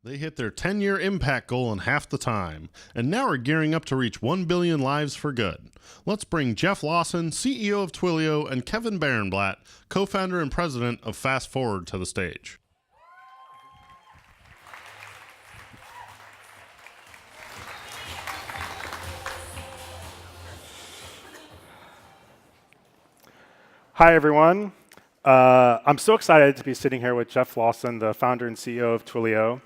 They hit their 10-year impact goal in half the time, and now are gearing up to reach 1 billion lives for good. Let's bring Jeff Lawson, CEO of Twilio, and Kevin Barenblat, co-founder and president of Fast Forward, to the stage. Hi, everyone. I'm so excited to be sitting here with Jeff Lawson, the founder and CEO of Twilio.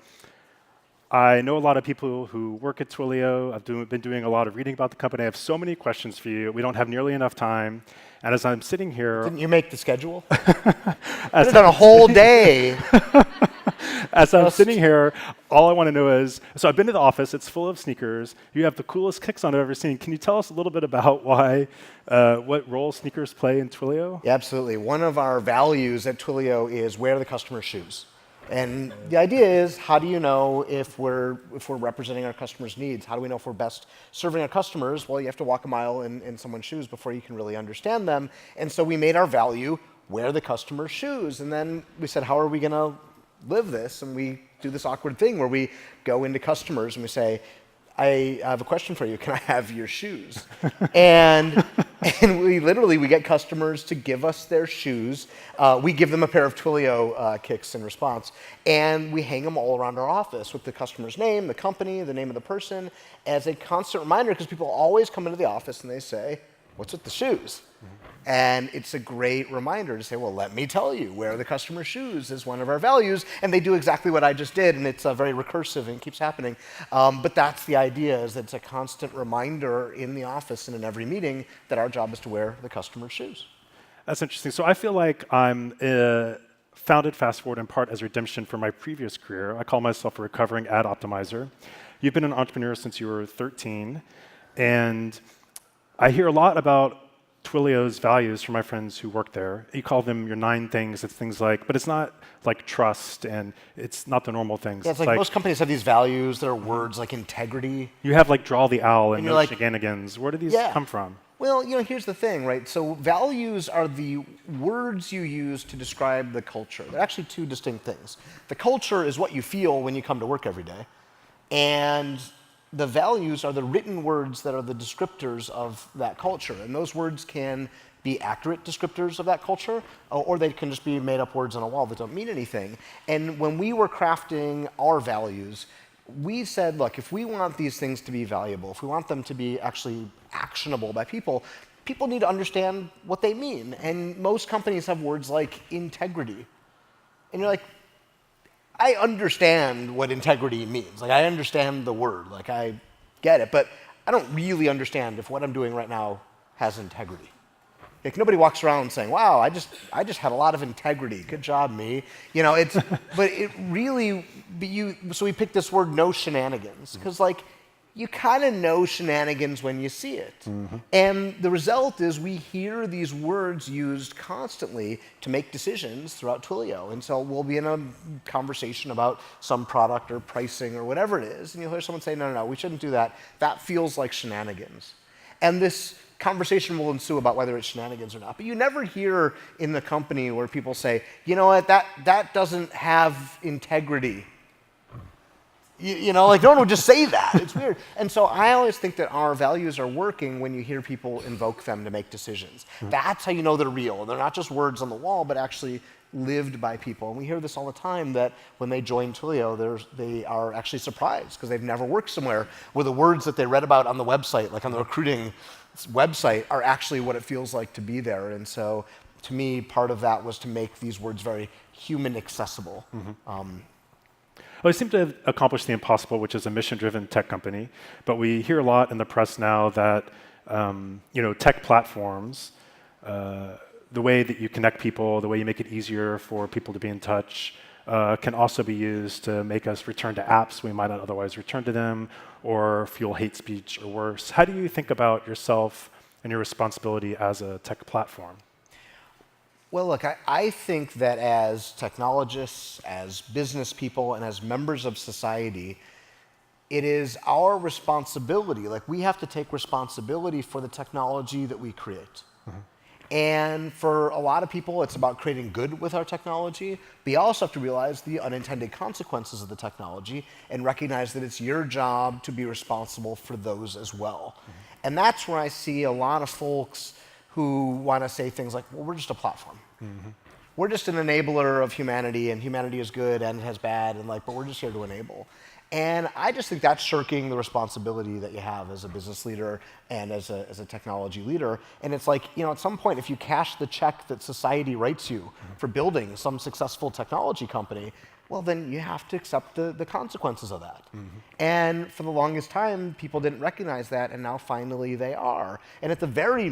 I know a lot of people who work at Twilio. I've been doing a lot of reading about the company. I have so many questions for you. We don't have nearly enough time. And as I'm sitting here... Didn't you make the schedule? I've done a whole day. As I'm sitting here, all I want to know is, so I've been to the office. It's full of sneakers. You have the coolest kicks on I've ever seen. Can you tell us a little bit about what role sneakers play in Twilio? Yeah, absolutely. One of our values at Twilio is wear the customer's shoes. And the idea is, how do you know if we're representing our customers' needs? How do we know if we're best serving our customers? Well, you have to walk a mile in someone's shoes before you can really understand them. And so we made our value, wear the customer's shoes. And then we said, how are we going to live this? And we do this awkward thing where we go into customers and we say, I have a question for you. Can I have your shoes? and we get customers to give us their shoes. We give them a pair of Twilio kicks in response, and we hang them all around our office with the customer's name, the company, the name of the person, as a constant reminder, because people always come into the office and they say, what's with the shoes? And it's a great reminder to say, well, let me tell you, wear the customer's shoes is one of our values. And they do exactly what I just did, and it's very recursive and keeps happening. But that's the idea, is that it's a constant reminder in the office and in every meeting that our job is to wear the customer's shoes. That's interesting. So I feel like I'm founded Fast Forward in part as redemption for my previous career. I call myself a recovering ad optimizer. You've been an entrepreneur since you were 13, and I hear a lot about Twilio's values from my friends who work there. You call them your 9 things. It's things like, but it's not like trust, and it's not the normal things. Yeah, it's like most companies have these values. There are words like integrity. You have like draw the owl and no like, shenanigans. Where do these come from? Well, here's the thing, right? So values are the words you use to describe the culture. They're actually 2 distinct things. The culture is what you feel when you come to work every day, and the values are the written words that are the descriptors of that culture. And those words can be accurate descriptors of that culture, or they can just be made up words on a wall that don't mean anything. And when we were crafting our values, we said, look, if we want these things to be valuable, if we want them to be actually actionable by people, people need to understand what they mean. And most companies have words like integrity. And you're like, I understand what integrity means. Like, I understand the word. Like, I get it. But I don't really understand if what I'm doing right now has integrity. Like, nobody walks around saying, wow, I just had a lot of integrity. Good job, me. But it really, so we picked this word, no shenanigans. Because, you kind of know shenanigans when you see it. Mm-hmm. And the result is we hear these words used constantly to make decisions throughout Twilio. And so we'll be in a conversation about some product or pricing or whatever it is, and you'll hear someone say, no, we shouldn't do that. That feels like shenanigans. And this conversation will ensue about whether it's shenanigans or not. But you never hear in the company where people say, you know what, that doesn't have integrity. No one would just say that. It's weird. And so I always think that our values are working when you hear people invoke them to make decisions. Mm-hmm. That's how you know they're real. They're not just words on the wall, but actually lived by people. And we hear this all the time, that when they join Twilio, they are actually surprised because they've never worked somewhere where the words that they read about on the website, like on the recruiting website, are actually what it feels like to be there. And so to me, part of that was to make these words very human accessible. Mm-hmm. Well, they seem to have accomplished the impossible, which is a mission-driven tech company. But we hear a lot in the press now that tech platforms, the way that you connect people, the way you make it easier for people to be in touch, can also be used to make us return to apps we might not otherwise return to them, or fuel hate speech or worse. How do you think about yourself and your responsibility as a tech platform? Well, look, I think that as technologists, as business people, and as members of society, it is our responsibility. Like, we have to take responsibility for the technology that we create. Mm-hmm. And for a lot of people, it's about creating good with our technology. But you also have to realize the unintended consequences of the technology and recognize that it's your job to be responsible for those as well. And that's where I see a lot of folks who want to say things like, well, we're just a platform. We're just an enabler of humanity, and humanity is good and it has bad, and but we're just here to enable. And I just think that's shirking the responsibility that you have as a business leader and as a technology leader. And it's like, at some point, if you cash the check that society writes you for building some successful technology company, well, then you have to accept the consequences of that. And for the longest time, people didn't recognize that, and now finally they are. And at the very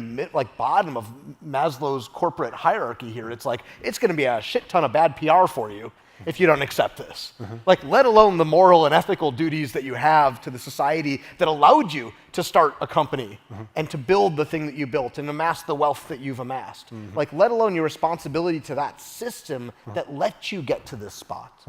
bottom of Maslow's corporate hierarchy here, it's like, it's going to be a shit ton of bad PR for you if you don't accept this. Let alone the moral and ethical duties that you have to the society that allowed you to start a company and to build the thing that you built and amass the wealth that you've amassed. Let alone your responsibility to that system that let you get to this spot.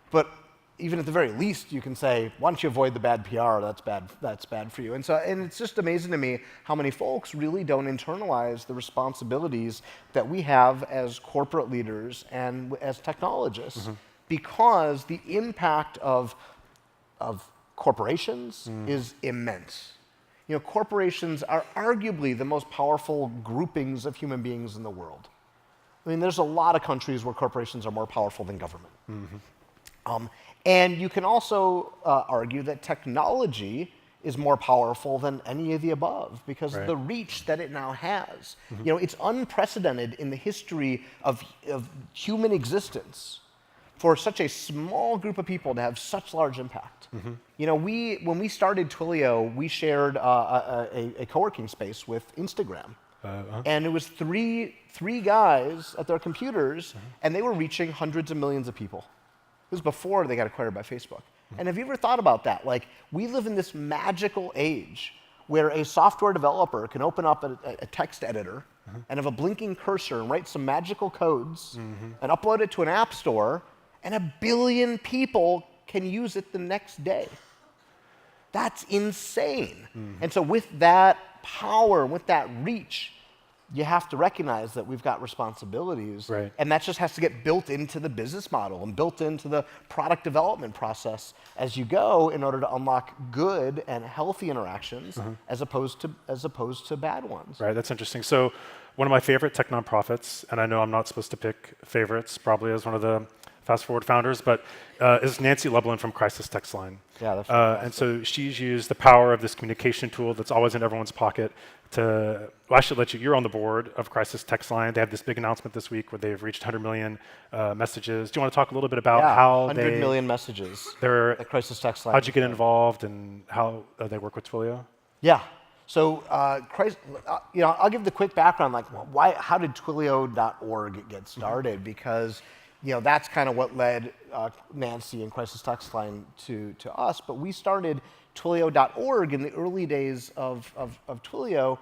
But even at the very least, you can say, why don't you avoid the bad PR? That's bad for you. And it's just amazing to me how many folks really don't internalize the responsibilities that we have as corporate leaders and as technologists, because the impact of corporations is immense. Corporations are arguably the most powerful groupings of human beings in the world. I mean, there's a lot of countries where corporations are more powerful than government. And you can also argue that technology is more powerful than any of the above because of the reach that it now has. It's unprecedented in the history of human existence for such a small group of people to have such large impact. When we started Twilio, we shared a co-working space with Instagram. And it was three guys at their computers, and they were reaching hundreds of millions of people. It was before they got acquired by Facebook. And have you ever thought about that? We live in this magical age where a software developer can open up a text editor and have a blinking cursor and write some magical codes and upload it to an app store, and 1 billion people can use it the next day. That's insane. And so with that power, with that reach, you have to recognize that we've got responsibilities, and that just has to get built into the business model and built into the product development process as you go in order to unlock good and healthy interactions as opposed to bad ones. Right, that's interesting. So one of my favorite tech nonprofits, and I know I'm not supposed to pick favorites, probably as one of the Fast Forward founders, but is Nancy Lublin from Crisis Text Line. Yeah, that's and so she's used the power of this communication tool that's always in everyone's pocket to, well, I should let you, you're on the board of Crisis Text Line. They have this big announcement this week where they've reached 100 million messages. Do you want to talk a little bit about how 100 million messages at Crisis Text Line? How'd you get involved and how they work with Twilio? Yeah. So, I'll give the quick background, how did Twilio.org get started? Because that's kind of what led Nancy and Crisis Text Line to us. But we started Twilio.org in the early days of Twilio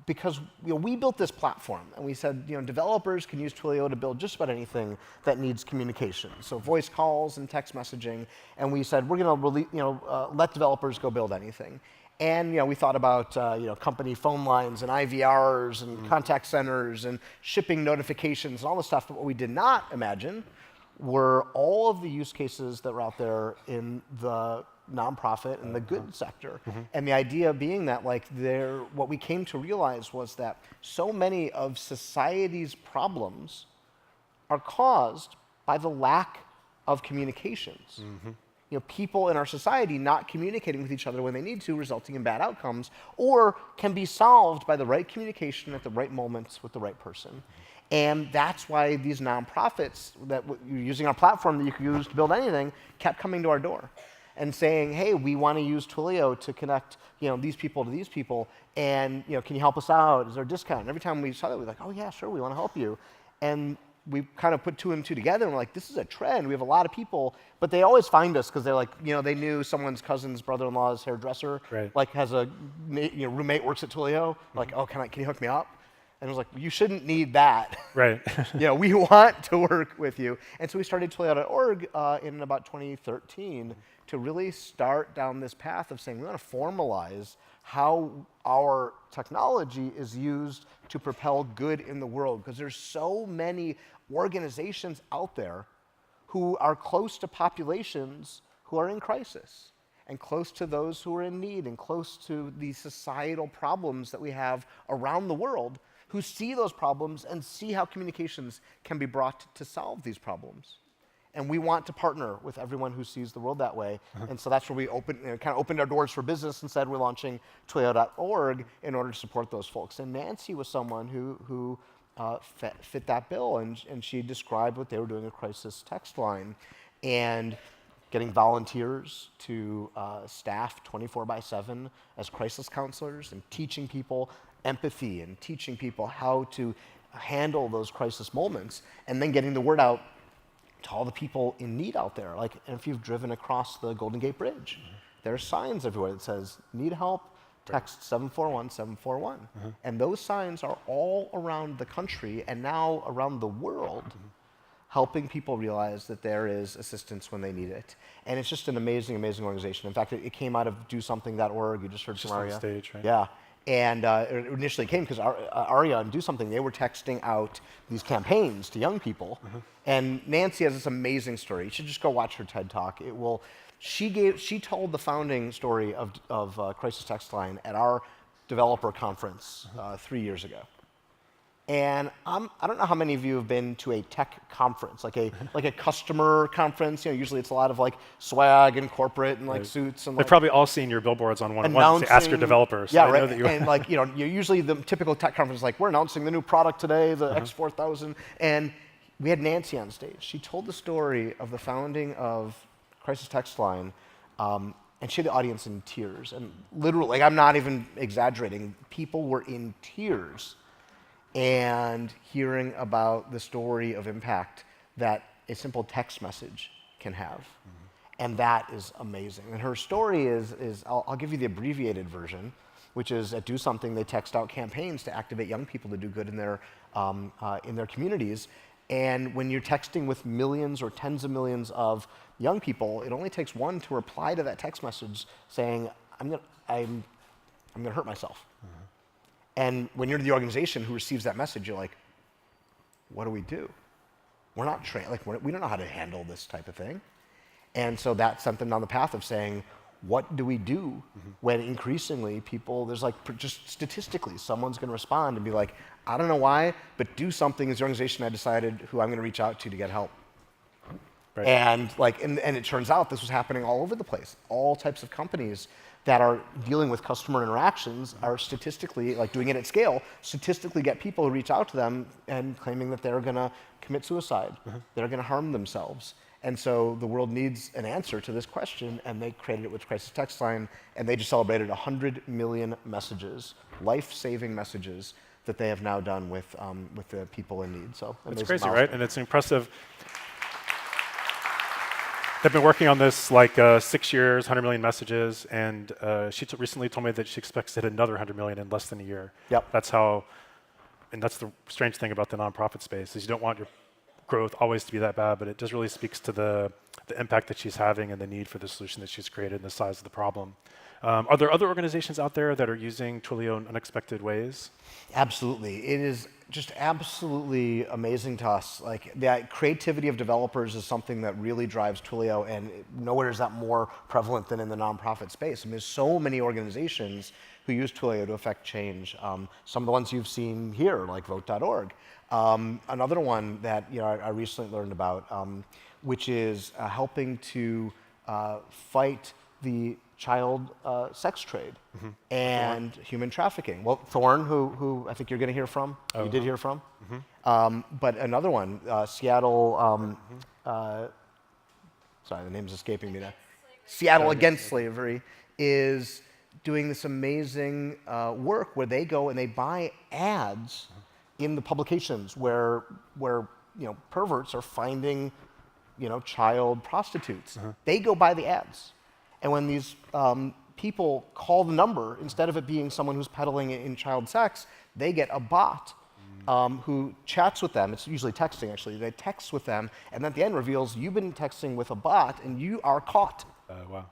because we built this platform, and we said developers can use Twilio to build just about anything that needs communication, so voice calls and text messaging. And we said we're going to let developers go build anything. And we thought about company phone lines and IVRs and contact centers and shipping notifications and all this stuff. But what we did not imagine were all of the use cases that were out there in the nonprofit and the good sector. And the idea being that what we came to realize was that so many of society's problems are caused by the lack of communications. People in our society not communicating with each other when they need to, resulting in bad outcomes, or can be solved by the right communication at the right moments with the right person. And that's why these nonprofits that you're using our platform that you can use to build anything kept coming to our door and saying, hey, we want to use Twilio to connect these people to these people, and can you help us out? Is there a discount? And every time we saw that, we were like, oh yeah, sure, we want to help you. And we kind of put two and two together, and we're like, this is a trend. We have a lot of people, but they always find us because they're like, they knew someone's cousin's brother-in-law's hairdresser, has a roommate works at Twilio. Like, oh, can you hook me up? And I was like, you shouldn't need that. Right. We want to work with you. And so we started Twilio.org in about 2013 to really start down this path of saying we want to formalize how our technology is used to propel good in the world, because there's so many organizations out there who are close to populations who are in crisis, and close to those who are in need, and close to the societal problems that we have around the world, who see those problems and see how communications can be brought to solve these problems. And we want to partner with everyone who sees the world that way. And so that's where we kind of opened our doors for business and said we're launching Twilio.org in order to support those folks. And Nancy was someone who fit that bill, and she described what they were doing, a crisis text line, and getting volunteers to staff 24/7 as crisis counselors, and teaching people empathy, and teaching people how to handle those crisis moments, and then getting the word out to all the people in need out there. Like, if you've driven across the Golden Gate Bridge, there are signs everywhere that says, need help, text 741-741. And those signs are all around the country and now around the world, helping people realize that there is assistance when they need it. And it's just an amazing, amazing organization. In fact, it came out of DoSomething.org. You just heard from Arya. On stage, right? Yeah. And it initially came because Arya and DoSomething, they were texting out these campaigns to young people. And Nancy has this amazing story. You should just go watch her TED Talk. She told the founding story of Crisis Text Line at our developer conference 3 years ago. And I don't know how many of you have been to a tech conference, like a customer conference. You know, usually it's a lot of like swag and corporate and like suits and. They've probably all seen your billboards on one-on-one to ask your developers. Yeah, right. And like you're usually the typical tech conference is like, we're announcing the new product today, the X4000, and we had Nancy on stage. She told the story of the founding of Crisis Text Line, and she had the audience in tears, and literally, like, I'm not even exaggerating, people were in tears. And hearing about the story of impact that a simple text message can have. And that is amazing. And her story is I'll give you the abbreviated version, which is at DoSomething, they text out campaigns to activate young people to do good in their communities. And when you're texting with millions or tens of millions of young people, it only takes one to reply to that text message saying, I'm gonna hurt myself. And when you're the organization who receives that message, you're like, what do? We're not trained, like we don't know how to handle this type of thing. And so that sent them down the path of saying, what do we do when increasingly people, there's like, just statistically, someone's gonna respond and be like, I don't know why, but DoSomething is the organization I decided who I'm gonna reach out to get help. Right. And it turns out this was happening all over the place. All types of companies that are dealing with customer interactions are statistically, like doing it at scale, statistically get people who reach out to them and claiming that they're gonna commit suicide, they're gonna harm themselves. And so the world needs an answer to this question, and they created it with Crisis Text Line, and they just celebrated 100 million messages, life-saving messages, that they have now done with the people in need. So it's crazy, right? And it's impressive. They've been working on this like 6 years, 100 million messages, and she recently told me that she expects to hit another 100 million in less than a year. Yep. That's the strange thing about the nonprofit space, is you don't want your growth always to be that bad, but it just really speaks to the impact that she's having and the need for the solution that she's created and the size of the problem. Are there other organizations out there that are using Twilio in unexpected ways? Absolutely. It is just absolutely amazing to us. Like, the creativity of developers is something that really drives Twilio, and nowhere is that more prevalent than in the nonprofit space. I mean, there's so many organizations who use Twilio to affect change. Some of the ones you've seen here, like Vote.org. Another one that I recently learned about, which is helping to fight the child sex trade and human trafficking. Well, Thorn, who I think you're going to hear from, you did hear from. But another one, Seattle, sorry, the name's escaping me now. Seattle Against Slavery is doing this amazing work where they go and they buy ads in the publications where perverts are finding child prostitutes. They go buy the ads. And when these people call the number, instead of it being someone who's peddling in child sex, they get a bot who chats with them. It's usually texting, actually. They text with them, and at the end reveals you've been texting with a bot, and you are caught. Wow.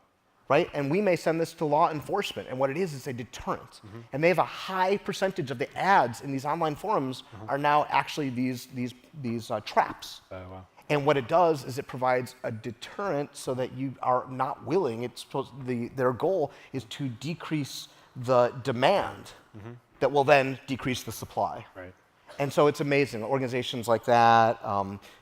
right? And we may send this to law enforcement, and what it is a deterrent. And they have a high percentage of the ads in these online forums are now actually these traps. Wow. And what it does is it provides a deterrent so that you are not willing. Their goal is to decrease the demand that will then decrease the supply. Right. And so it's amazing. Organizations like that,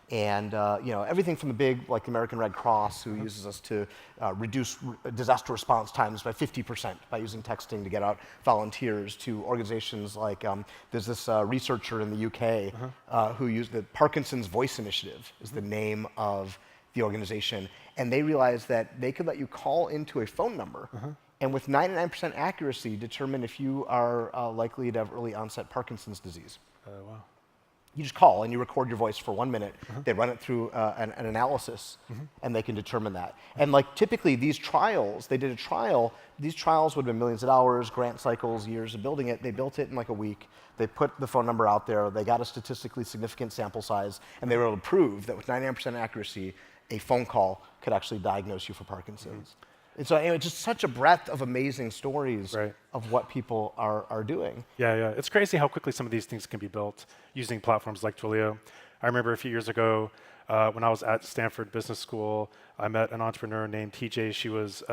and everything from the big, like the American Red Cross, who uses us to reduce disaster response times by 50% by using texting to get out volunteers, to organizations like there's this researcher in the UK who used the Parkinson's Voice Initiative is the name of the organization, and they realized that they could let you call into a phone number and with 99% accuracy determine if you are likely to have early onset Parkinson's disease. Wow. You just call and you record your voice for 1 minute. They run it through an analysis, and they can determine that. And like typically these trials, they did a trial. These trials would have been millions of dollars, grant cycles, years of building it. They built it in like a week. They put the phone number out there. They got a statistically significant sample size, and they were able to prove that with 99% accuracy, a phone call could actually diagnose you for Parkinson's. And so anyway, just such a breadth of amazing stories of what people are doing. Yeah. It's crazy how quickly some of these things can be built using platforms like Twilio. I remember a few years ago when I was at Stanford Business School, I met an entrepreneur named TJ. She was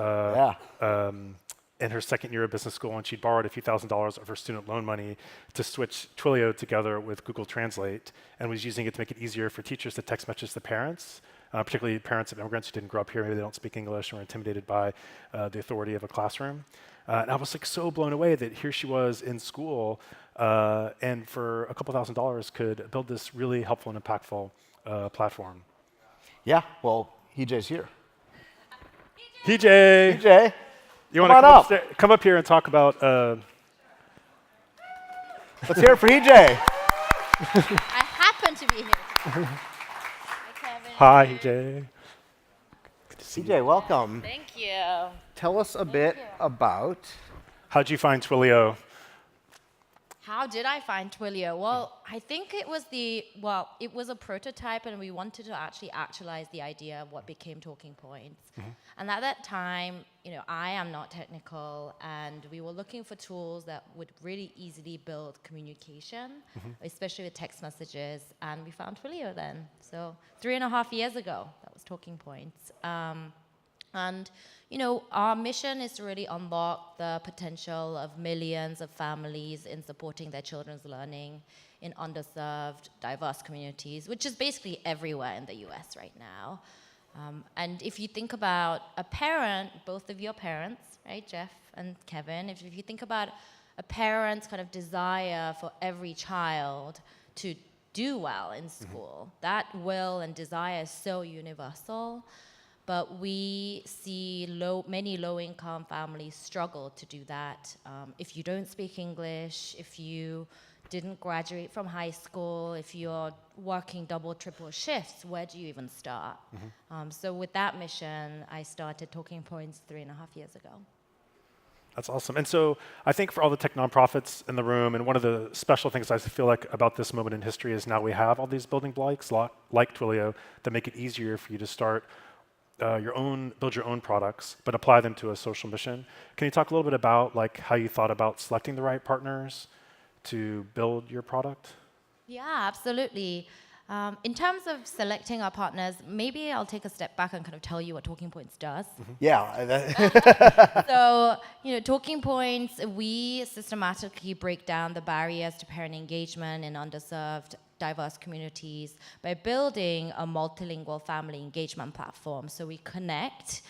in her second year of business school, and she'd borrowed a few $1,000s of her student loan money to switch Twilio together with Google Translate, and was using it to make it easier for teachers to text message the parents. Particularly parents of immigrants who didn't grow up here, maybe they don't speak English or are intimidated by the authority of a classroom. And I was like so blown away that here she was in school and for a couple $1,000s could build this really helpful and impactful platform. Yeah, well, EJ's here. EJ! You want to come up here and talk about... Let's hear it for EJ. I happen to be here. Hi, EJ. Good to see you. EJ, welcome. Thank you. Tell us a bit about... How'd you find Twilio? How did I find Twilio? Well, I think it was a prototype, and we wanted to actually actualize the idea of what became Talking Points. And at that time, I am not technical, and we were looking for tools that would really easily build communication, especially with text messages, and we found Twilio then. So 3.5 years ago, that was Talking Points. And our mission is to really unlock the potential of millions of families in supporting their children's learning in underserved, diverse communities, which is basically everywhere in the US right now. And if you think about a parent, both of your parents, right, Jeff and Kevin, if you think about a parent's kind of desire for every child to do well in school, that will and desire is so universal. But we see many low-income families struggle to do that. If you don't speak English, if you didn't graduate from high school, if you're working double, triple shifts, where do you even start? So with that mission, I started Talking Points 3.5 years ago. That's awesome. And so I think for all the tech nonprofits in the room, and one of the special things I feel like about this moment in history is now we have all these building blocks like Twilio that make it easier for you to start build your own products, but apply them to a social mission. Can you talk a little bit about how you thought about selecting the right partners to build your product? Yeah, absolutely. In terms of selecting our partners, maybe I'll take a step back and kind of tell you what Talking Points does. Yeah. So, Talking Points, we systematically break down the barriers to parent engagement in underserved, diverse communities by building a multilingual family engagement platform. So we connect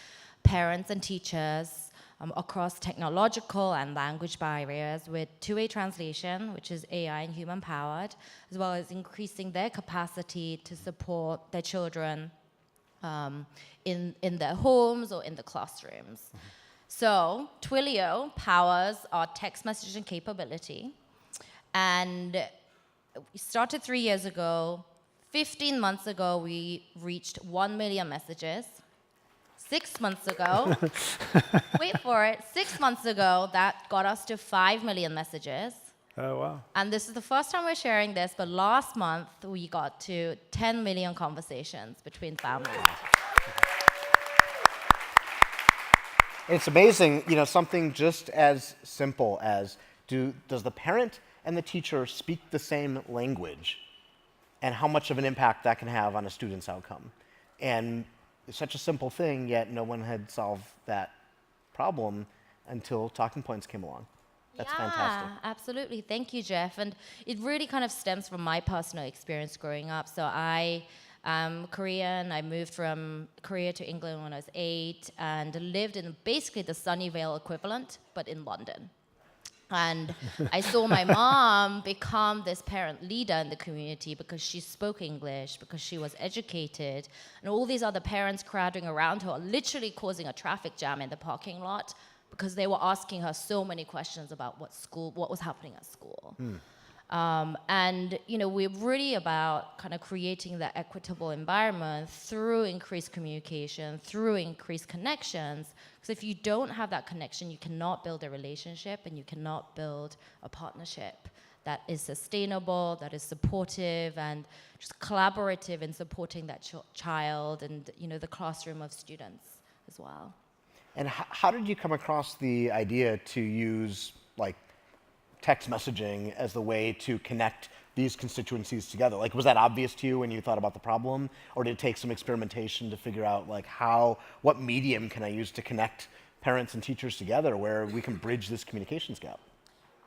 parents and teachers across technological and language barriers with two-way translation, which is AI and human-powered, as well as increasing their capacity to support their children in their homes or in the classrooms. So Twilio powers our text messaging capability, and we started 3 years ago. 15 months ago, we reached 1 million messages. 6 months ago, wait for it, 6 months ago, that got us to 5 million messages. Oh, wow. And this is the first time we're sharing this, but last month, we got to 10 million conversations between families. It's amazing, something just as simple as does the parent and the teacher speak the same language, and how much of an impact that can have on a student's outcome. And it's such a simple thing, yet no one had solved that problem until Talking Points came along. That's fantastic. Yeah, absolutely. Thank you, Jeff. And it really kind of stems from my personal experience growing up. So I am Korean. I moved from Korea to England when I was 8 and lived in basically the Sunnyvale equivalent, but in London. And I saw my mom become this parent leader in the community because she spoke English, because she was educated, and all these other parents crowding around her, literally causing a traffic jam in the parking lot because they were asking her so many questions about what was happening at school. And we're really about kind of creating that equitable environment through increased communication, through increased connections. Because if you don't have that connection, you cannot build a relationship and you cannot build a partnership that is sustainable, that is supportive, and just collaborative in supporting that child and the classroom of students as well. And how did you come across the idea to use text messaging as the way to connect these constituencies together? Was that obvious to you when you thought about the problem, or did it take some experimentation to figure out what medium can I use to connect parents and teachers together where we can bridge this communications gap?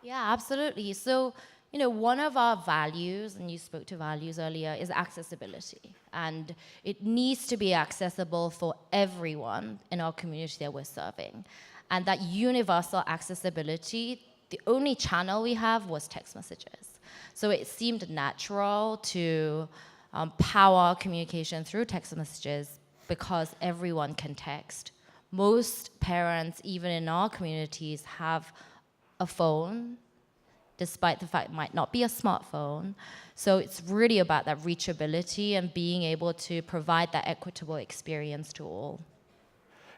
Yeah, absolutely. So, one of our values, and you spoke to values earlier, is accessibility. And it needs to be accessible for everyone in our community that we're serving. And that universal accessibility, the only channel we have was text messages. So it seemed natural to power communication through text messages because everyone can text. Most parents, even in our communities, have a phone, despite the fact it might not be a smartphone. So it's really about that reachability and being able to provide that equitable experience to all.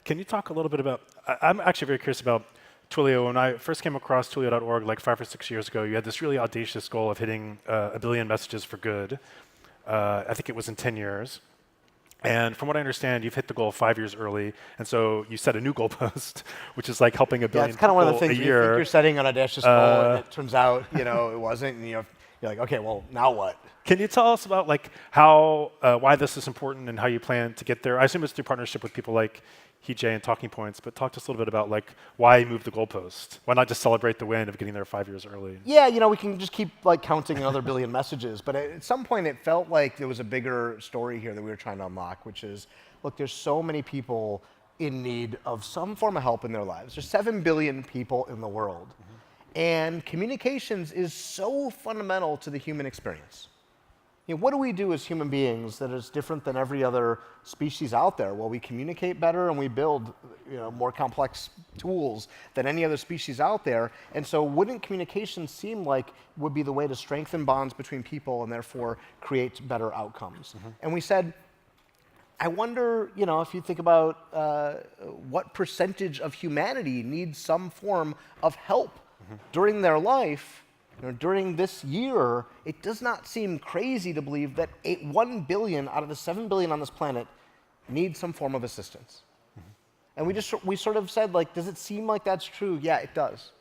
Can you talk a little bit about, I'm actually very curious about Twilio. When I first came across Twilio.org 5 or 6 years ago, you had this really audacious goal of hitting 1 billion messages for good. I think it was in 10 years. And from what I understand, you've hit the goal 5 years early, and so you set a new goalpost, which is having 1 billion it's kind of one of the people things a you year. think you're setting an audacious goal, and it turns out it wasn't, and you're like, okay, well, now what? Can you tell us about how why this is important and how you plan to get there? I assume it's through partnership with people like Hee-Jae and Talking Points, but talk to us a little bit about why move the goalpost? Why not just celebrate the win of getting there 5 years early? Yeah, we can just keep counting another billion messages, but at some point it felt like there was a bigger story here that we were trying to unlock, which is, look, there's so many people in need of some form of help in their lives. There's 7 billion people in the world, and communications is so fundamental to the human experience. What do we do as human beings that is different than every other species out there? Well, we communicate better and we build more complex tools than any other species out there. And so wouldn't communication seem like would be the way to strengthen bonds between people and therefore create better outcomes? And we said, I wonder, if you think about what percentage of humanity needs some form of help during their life. During this year, it does not seem crazy to believe that 1 billion out of the 7 billion on this planet need some form of assistance. And we sort of said, does it seem like that's true? Yeah, it does.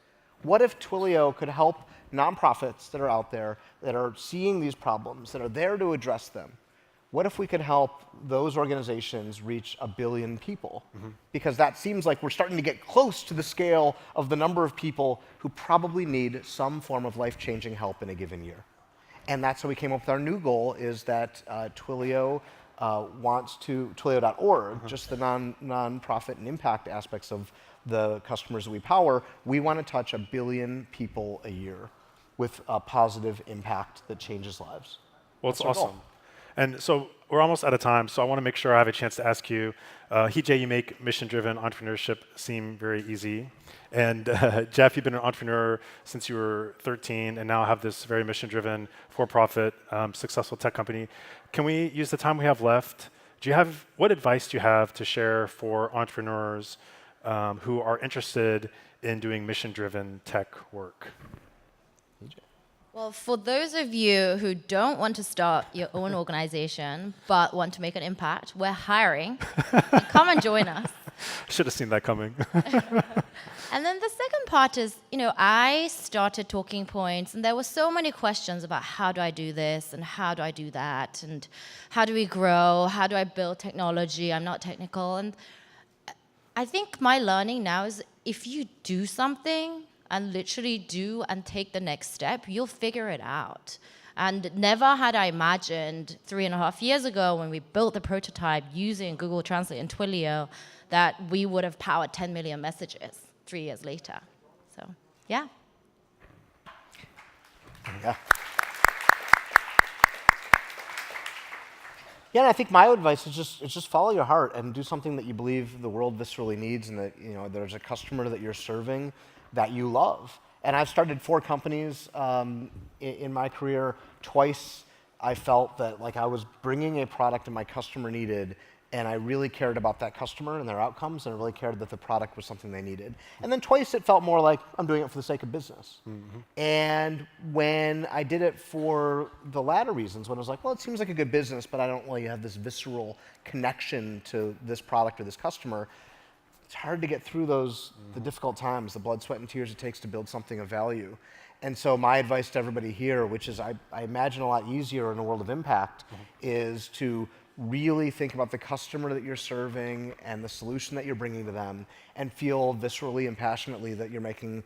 What if Twilio could help nonprofits that are out there that are seeing these problems, that are there to address them? What if we could help those organizations reach 1 billion people? Because that seems like we're starting to get close to the scale of the number of people who probably need some form of life-changing help in a given year. And that's how we came up with our new goal, is that Twilio Twilio.org, just the non-profit and impact aspects of the customers that we power, we want to touch 1 billion people a year with a positive impact that changes lives. Well, it's awesome. And so we're almost out of time, so I want to make sure I have a chance to ask you. Hee-Jae, you make mission-driven entrepreneurship seem very easy. And Jeff, you've been an entrepreneur since you were 13 and now have this very mission-driven, for-profit, successful tech company. Can we use the time we have left? What advice do you have to share for entrepreneurs who are interested in doing mission-driven tech work? Well, for those of you who don't want to start your own organization but want to make an impact, we're hiring. Come and join us. Should have seen that coming. And then the second part is, I started talking points, and there were so many questions about how do I do this, and how do I do that, and how do we grow, how do I build technology, I'm not technical. And I think my learning now is if you do something and literally do and take the next step, you'll figure it out. And never had I imagined 3.5 years ago when we built the prototype using Google Translate and Twilio that we would have powered 10 million messages 3 years later. So, yeah. Yeah. Yeah, and I think my advice is just follow your heart and do something that you believe the world viscerally needs, and that there's a customer that you're serving that you love. And I've started 4 companies in my career. Twice I felt that I was bringing a product that my customer needed, and I really cared about that customer and their outcomes, and I really cared that the product was something they needed. And then twice it felt more like I'm doing it for the sake of business. Mm-hmm. And when I did it for the latter reasons, when I was like, well, it seems like a good business, but I don't really have this visceral connection to this product or this customer, it's hard to get through those, the difficult times, the blood, sweat, and tears it takes to build something of value. And so my advice to everybody here, which is I imagine a lot easier in a world of impact, is to really think about the customer that you're serving and the solution that you're bringing to them, and feel viscerally and passionately that you're making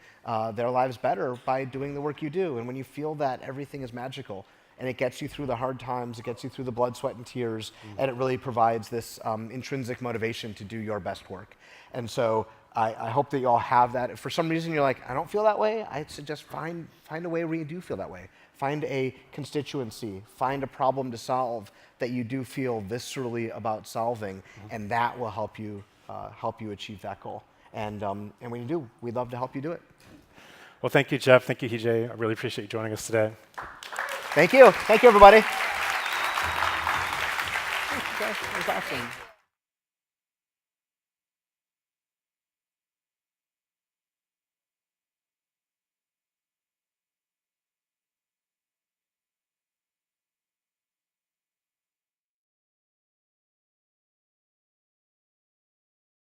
their lives better by doing the work you do. And when you feel that, everything is magical. And it gets you through the hard times, it gets you through the blood, sweat, and tears, and it really provides this intrinsic motivation to do your best work. And so I hope that you all have that. If for some reason you're like, I don't feel that way, I suggest find a way where you do feel that way. Find a constituency, find a problem to solve that you do feel viscerally about solving, and that will help you achieve that goal. And when you do, we'd love to help you do it. Well, thank you, Jeff. Thank you, Hijay. I really appreciate you joining us today. Thank you. Thank you, everybody. Thank you, guys. That was awesome.